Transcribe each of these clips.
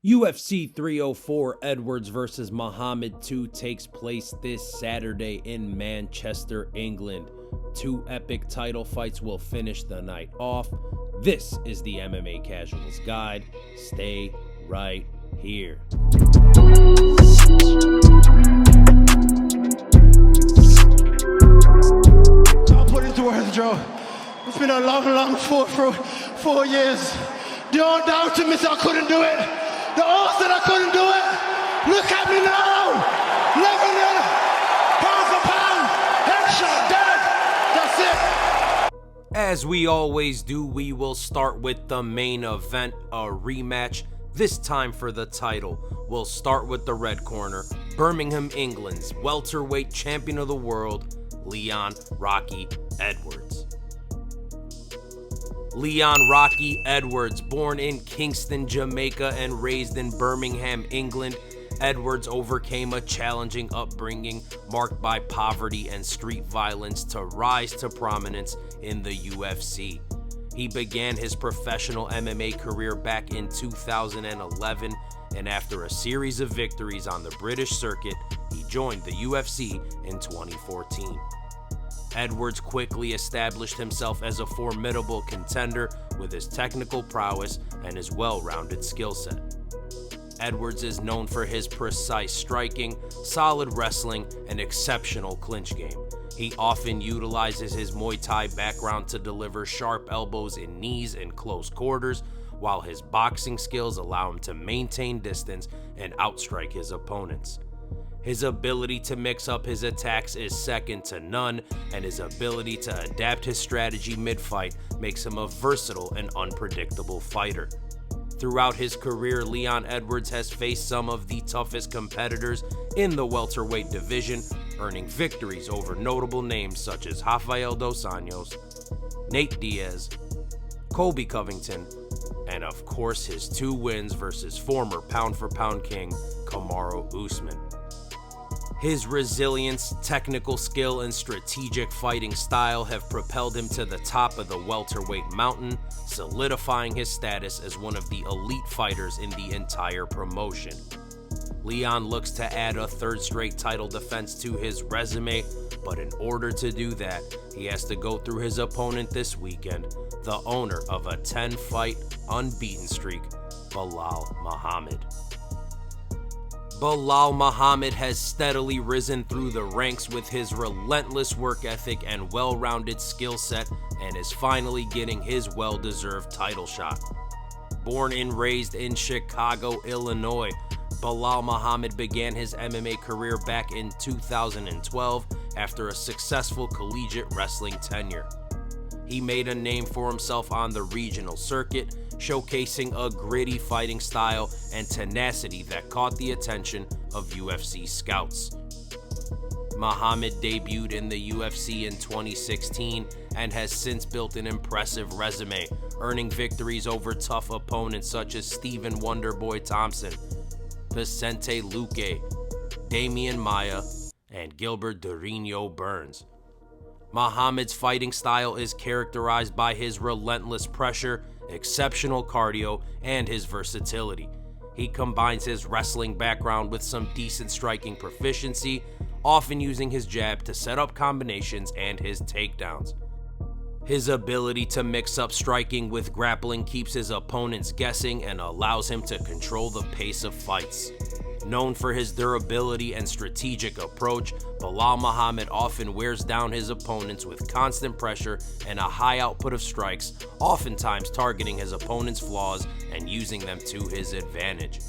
UFC 304 Edwards vs. Muhammad 2 takes place this Saturday in Manchester, England. Two epic title fights will finish the night off. This is the MMA Casual's Guide. Stay right here. I'll put it into words, Joe. It's been a long 4 years. Don't doubt me, I couldn't do it. The odds that I couldn't do it. Look at me now. Living it. Pound for pound. Headshot dead. That's it. As we always do, we will start with the main event, a rematch, this time for the title. We'll start with the red corner, Birmingham, England's welterweight champion of the world, Leon "Rocky" Edwards. Leon "Rocky" Edwards, born in Kingston, Jamaica and raised in Birmingham, England, Edwards overcame a challenging upbringing marked by poverty and street violence to rise to prominence in the UFC. He began his professional MMA career back in 2011, and after a series of victories on the British circuit, he joined the UFC in 2014. Edwards quickly established himself as a formidable contender with his technical prowess and his well-rounded skill set. Edwards is known for his precise striking, solid wrestling, and exceptional clinch game. He often utilizes his Muay Thai background to deliver sharp elbows in knees and close quarters, while his boxing skills allow him to maintain distance and outstrike his opponents. His ability to mix up his attacks is second to none, and his ability to adapt his strategy mid-fight makes him a versatile and unpredictable fighter. Throughout his career, Leon Edwards has faced some of the toughest competitors in the welterweight division, earning victories over notable names such as Rafael dos Anjos, Nate Diaz, Colby Covington, and of course his two wins versus former pound-for-pound king Kamaru Usman. His resilience, technical skill, and strategic fighting style have propelled him to the top of the welterweight mountain, solidifying his status as one of the elite fighters in the entire promotion. Leon looks to add a third straight title defense to his resume, but in order to do that, he has to go through his opponent this weekend, the owner of a 10-fight unbeaten streak, Belal Muhammad. Belal Muhammad has steadily risen through the ranks with his relentless work ethic and well-rounded skill set, and is finally getting his well-deserved title shot. Born and raised in Chicago, Illinois, Belal Muhammad began his MMA career back in 2012 after a successful collegiate wrestling tenure. He made a name for himself on the regional circuit, showcasing a gritty fighting style and tenacity that caught the attention of UFC scouts. Muhammad debuted in the UFC in 2016 and has since built an impressive resume, earning victories over tough opponents such as Stephen Wonderboy Thompson, Vicente Luque, Damian Maia, and Gilbert Durinho Burns. Muhammad's fighting style is characterized by his relentless pressure, exceptional cardio, and his versatility. He combines his wrestling background with some decent striking proficiency, often using his jab to set up combinations and his takedowns. His ability to mix up striking with grappling keeps his opponents guessing and allows him to control the pace of fights. Known for his durability and strategic approach, Belal Muhammad often wears down his opponents with constant pressure and a high output of strikes, oftentimes targeting his opponent's flaws and using them to his advantage.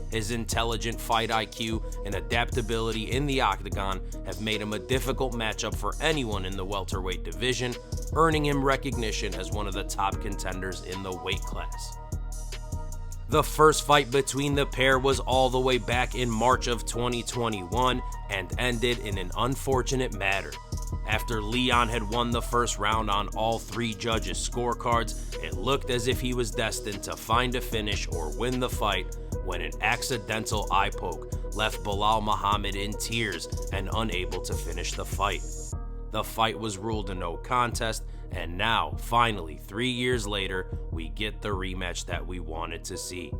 His intelligent fight IQ and adaptability in the octagon have made him a difficult matchup for anyone in the welterweight division, earning him recognition as one of the top contenders in the weight class. The first fight between the pair was all the way back in March of 2021 and ended in an unfortunate manner. After Leon had won the first round on all three judges' scorecards, it looked as if he was destined to find a finish or win the fight when an accidental eye poke left Belal Muhammad in tears and unable to finish the fight. The fight was ruled a no contest, and now, finally, 3 years later, we get the rematch that we wanted to see.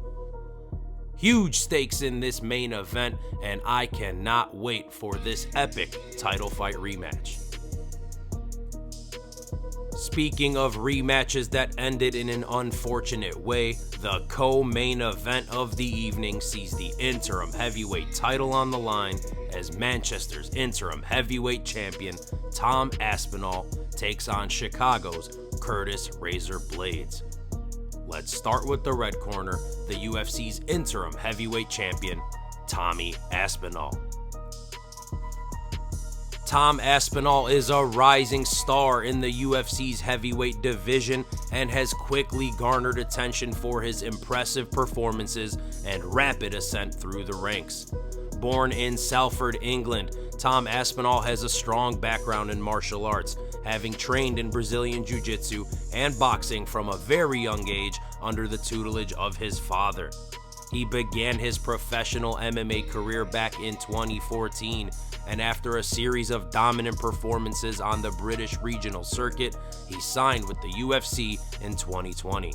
Huge stakes in this main event, and I cannot wait for this epic title fight rematch. Speaking of rematches that ended in an unfortunate way, the co-main event of the evening sees the interim heavyweight title on the line as Manchester's interim heavyweight champion Tom Aspinall takes on Chicago's Curtis Razor Blaydes. Let's start with the red corner, the UFC's interim heavyweight champion, Tommy Aspinall. Tom Aspinall is a rising star in the UFC's heavyweight division and has quickly garnered attention for his impressive performances and rapid ascent through the ranks. Born in Salford, England, Tom Aspinall has a strong background in martial arts, having trained in Brazilian Jiu-Jitsu and boxing from a very young age under the tutelage of his father. He began his professional MMA career back in 2014, and after a series of dominant performances on the British regional circuit, he signed with the UFC in 2020.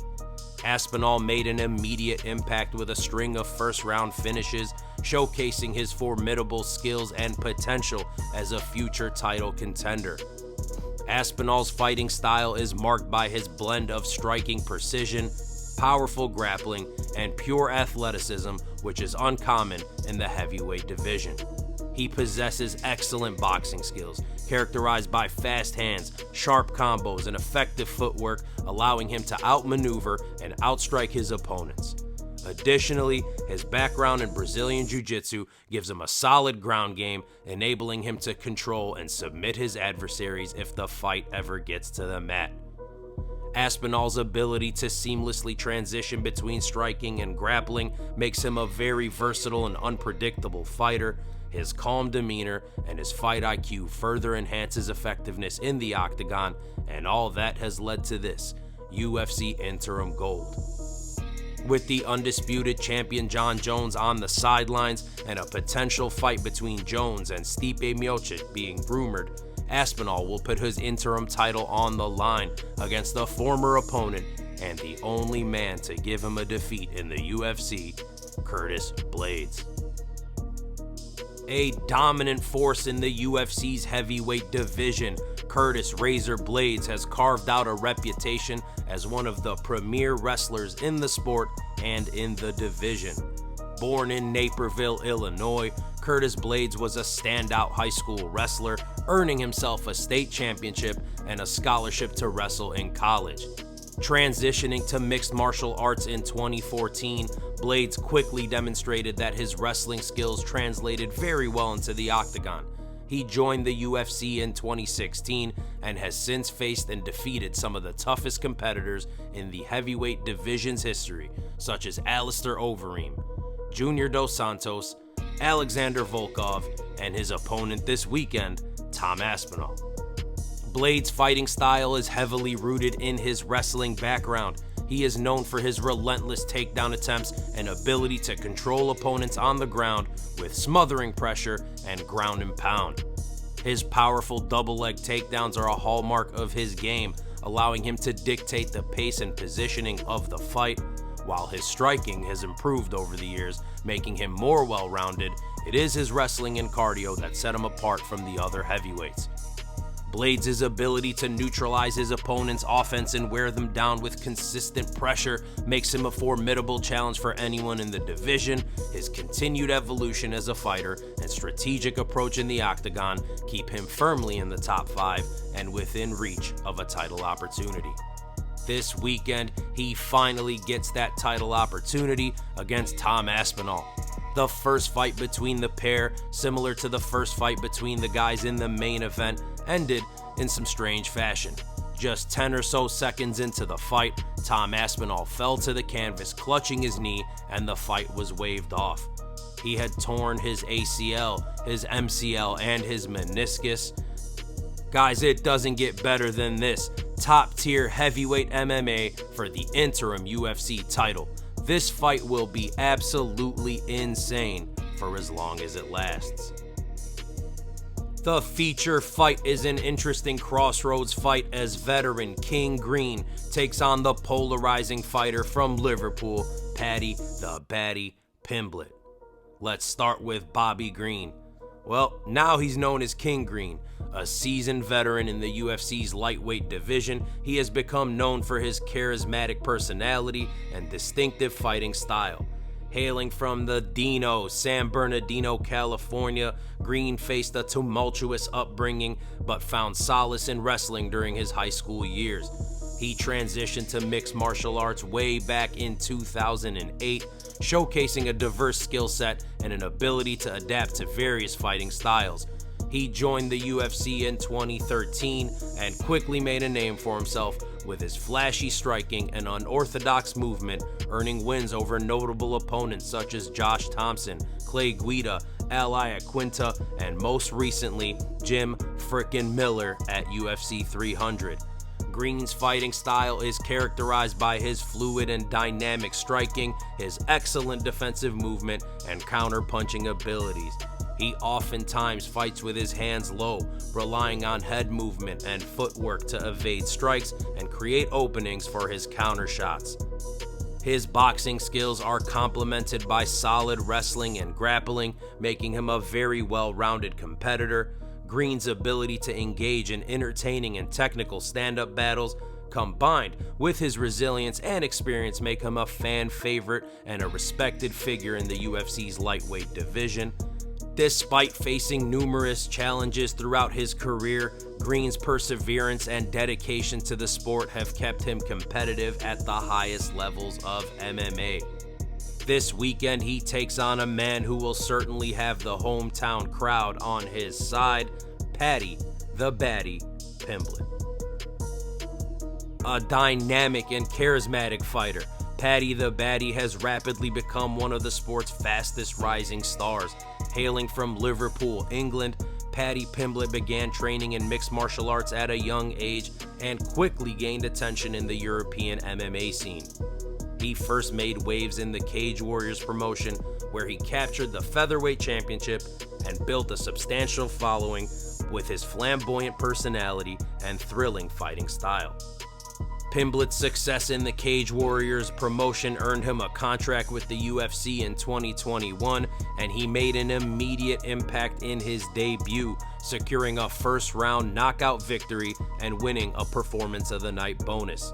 Aspinall made an immediate impact with a string of first-round finishes, showcasing his formidable skills and potential as a future title contender. Aspinall's fighting style is marked by his blend of striking precision, powerful grappling, and pure athleticism, which is uncommon in the heavyweight division. He possesses excellent boxing skills, characterized by fast hands, sharp combos, and effective footwork, allowing him to outmaneuver and outstrike his opponents. Additionally, his background in Brazilian Jiu-Jitsu gives him a solid ground game, enabling him to control and submit his adversaries if the fight ever gets to the mat. Aspinall's ability to seamlessly transition between striking and grappling makes him a very versatile and unpredictable fighter. His calm demeanor and his fight IQ further enhance his effectiveness in the octagon, and all that has led to this UFC interim gold. With the undisputed champion Jon Jones on the sidelines and a potential fight between Jones and Stipe Miocic being rumored, Aspinall will put his interim title on the line against a former opponent and the only man to give him a defeat in the UFC, Curtis Blaydes. A dominant force in the UFC's heavyweight division, Curtis Razor Blaydes has carved out a reputation as one of the premier wrestlers in the sport and in the division. Born in Naperville, Illinois, Curtis Blaydes was a standout high school wrestler, earning himself a state championship and a scholarship to wrestle in college. Transitioning to mixed martial arts in 2014, Blaydes quickly demonstrated that his wrestling skills translated very well into the octagon. He joined the UFC in 2016 and has since faced and defeated some of the toughest competitors in the heavyweight division's history, such as Alistair Overeem, Junior Dos Santos, Alexander Volkov, and his opponent this weekend, Tom Aspinall. Blaydes' fighting style is heavily rooted in his wrestling background. He is known for his relentless takedown attempts and ability to control opponents on the ground with smothering pressure and ground and pound. His powerful double-leg takedowns are a hallmark of his game, allowing him to dictate the pace and positioning of the fight. While his striking has improved over the years, making him more well-rounded, it is his wrestling and cardio that set him apart from the other heavyweights. Blaydes' ability to neutralize his opponent's offense and wear them down with consistent pressure makes him a formidable challenge for anyone in the division. His continued evolution as a fighter and strategic approach in the octagon keep him firmly in the top 5 and within reach of a title opportunity. This weekend, he finally gets that title opportunity against Tom Aspinall. The first fight between the pair, similar to the first fight between the guys in the main event, ended in some strange fashion. Just 10 or so seconds into the fight, Tom Aspinall fell to the canvas, clutching his knee, and the fight was waved off. He had torn his ACL, his MCL, and his meniscus. Guys, it doesn't get better than this. Top-tier heavyweight MMA for the interim UFC title. This fight will be absolutely insane for as long as it lasts. The feature fight is an interesting crossroads fight as veteran King Green takes on the polarizing fighter from Liverpool, Paddy the Baddy Pimblett. Let's start with Bobby Green. Well, now he's known as King Green. A seasoned veteran in the UFC's lightweight division, he has become known for his charismatic personality and distinctive fighting style. Hailing from the San Bernardino, California, Green faced a tumultuous upbringing but found solace in wrestling during his high school years. He transitioned to mixed martial arts way back in 2008, showcasing a diverse skill set and an ability to adapt to various fighting styles. He joined the UFC in 2013 and quickly made a name for himself with his flashy striking and unorthodox movement, earning wins over notable opponents such as Josh Thompson, Clay Guida, Ally Aquinta, and most recently, Jim frickin' Miller at UFC 300. Green's fighting style is characterized by his fluid and dynamic striking, his excellent defensive movement, and counter-punching abilities. He oftentimes fights with his hands low, relying on head movement and footwork to evade strikes and create openings for his counter shots. His boxing skills are complemented by solid wrestling and grappling, making him a very well-rounded competitor. Green's ability to engage in entertaining and technical stand-up battles, combined with his resilience and experience, make him a fan favorite and a respected figure in the UFC's lightweight division. Despite facing numerous challenges throughout his career, Green's perseverance and dedication to the sport have kept him competitive at the highest levels of MMA. This weekend, he takes on a man who will certainly have the hometown crowd on his side, Paddy the Baddy Pimblett. A dynamic and charismatic fighter, Paddy the Baddy has rapidly become one of the sport's fastest rising stars. Hailing from Liverpool, England, Paddy Pimblett began training in mixed martial arts at a young age and quickly gained attention in the European MMA scene. He first made waves in the Cage Warriors promotion, where he captured the featherweight championship and built a substantial following with his flamboyant personality and thrilling fighting style. Pimblett's success in the Cage Warriors promotion earned him a contract with the UFC in 2021, and he made an immediate impact in his debut, securing a first-round knockout victory and winning a Performance of the Night bonus.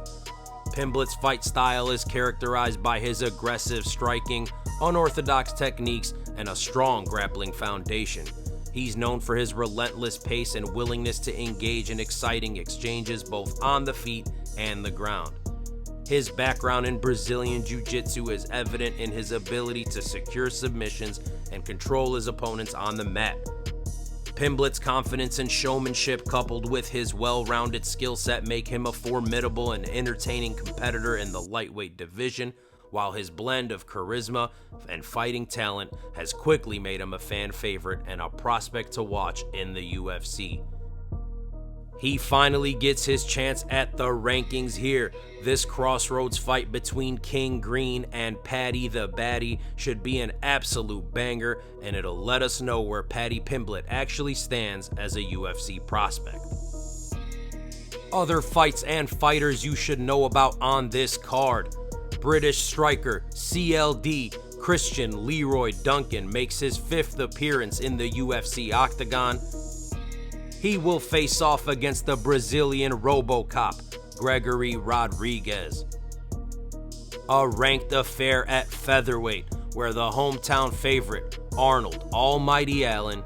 Pimblett's fight style is characterized by his aggressive striking, unorthodox techniques, and a strong grappling foundation. He's known for his relentless pace and willingness to engage in exciting exchanges both on the feet and the ground. His background in Brazilian Jiu-Jitsu is evident in his ability to secure submissions and control his opponents on the mat. Pimblett's confidence and showmanship, coupled with his well-rounded skill set, make him a formidable and entertaining competitor in the lightweight division, while his blend of charisma and fighting talent has quickly made him a fan favorite and a prospect to watch in the UFC. He finally gets his chance at the rankings here. This crossroads fight between King Green and Paddy the Baddy should be an absolute banger, and it'll let us know where Paddy Pimblett actually stands as a UFC prospect. Other fights and fighters you should know about on this card. British striker CLD Christian Leroy Duncan makes his 5th appearance in the UFC octagon. He will face off against the Brazilian RoboCop, Gregory Rodriguez. A ranked affair at featherweight, where the hometown favorite, Arnold Almighty Allen,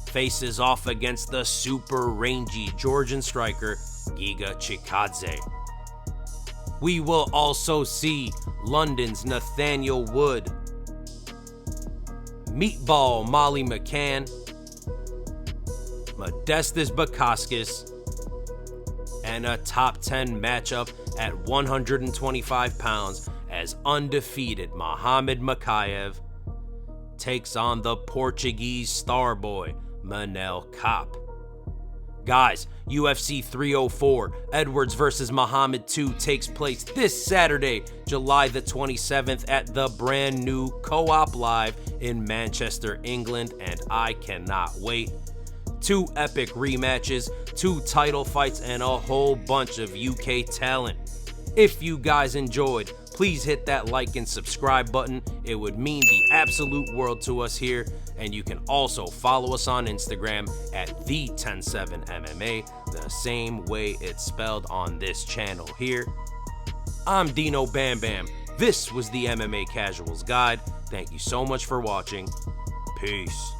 faces off against the super rangy Georgian striker, Giga Chikadze. We will also see London's Nathaniel Wood, Meatball Molly McCann, Modestas Bukauskas, and a top 10 matchup at 125 pounds as undefeated Muhammad Mokaev takes on the Portuguese starboy Manel Kape. Guys, UFC 304, Edwards vs. Muhammad 2 takes place this Saturday, July the 27th at the brand new Co-op Live in Manchester, England, and I cannot wait. 2 epic rematches, 2 title fights, and a whole bunch of UK talent. If you guys enjoyed, Please hit that like and subscribe button. It would mean the absolute world to us here. And you can also follow us on Instagram at the107MMA, the same way it's spelled on this channel here. I'm Dino Bam Bam. This was the MMA Casuals Guide. Thank you so much for watching. Peace.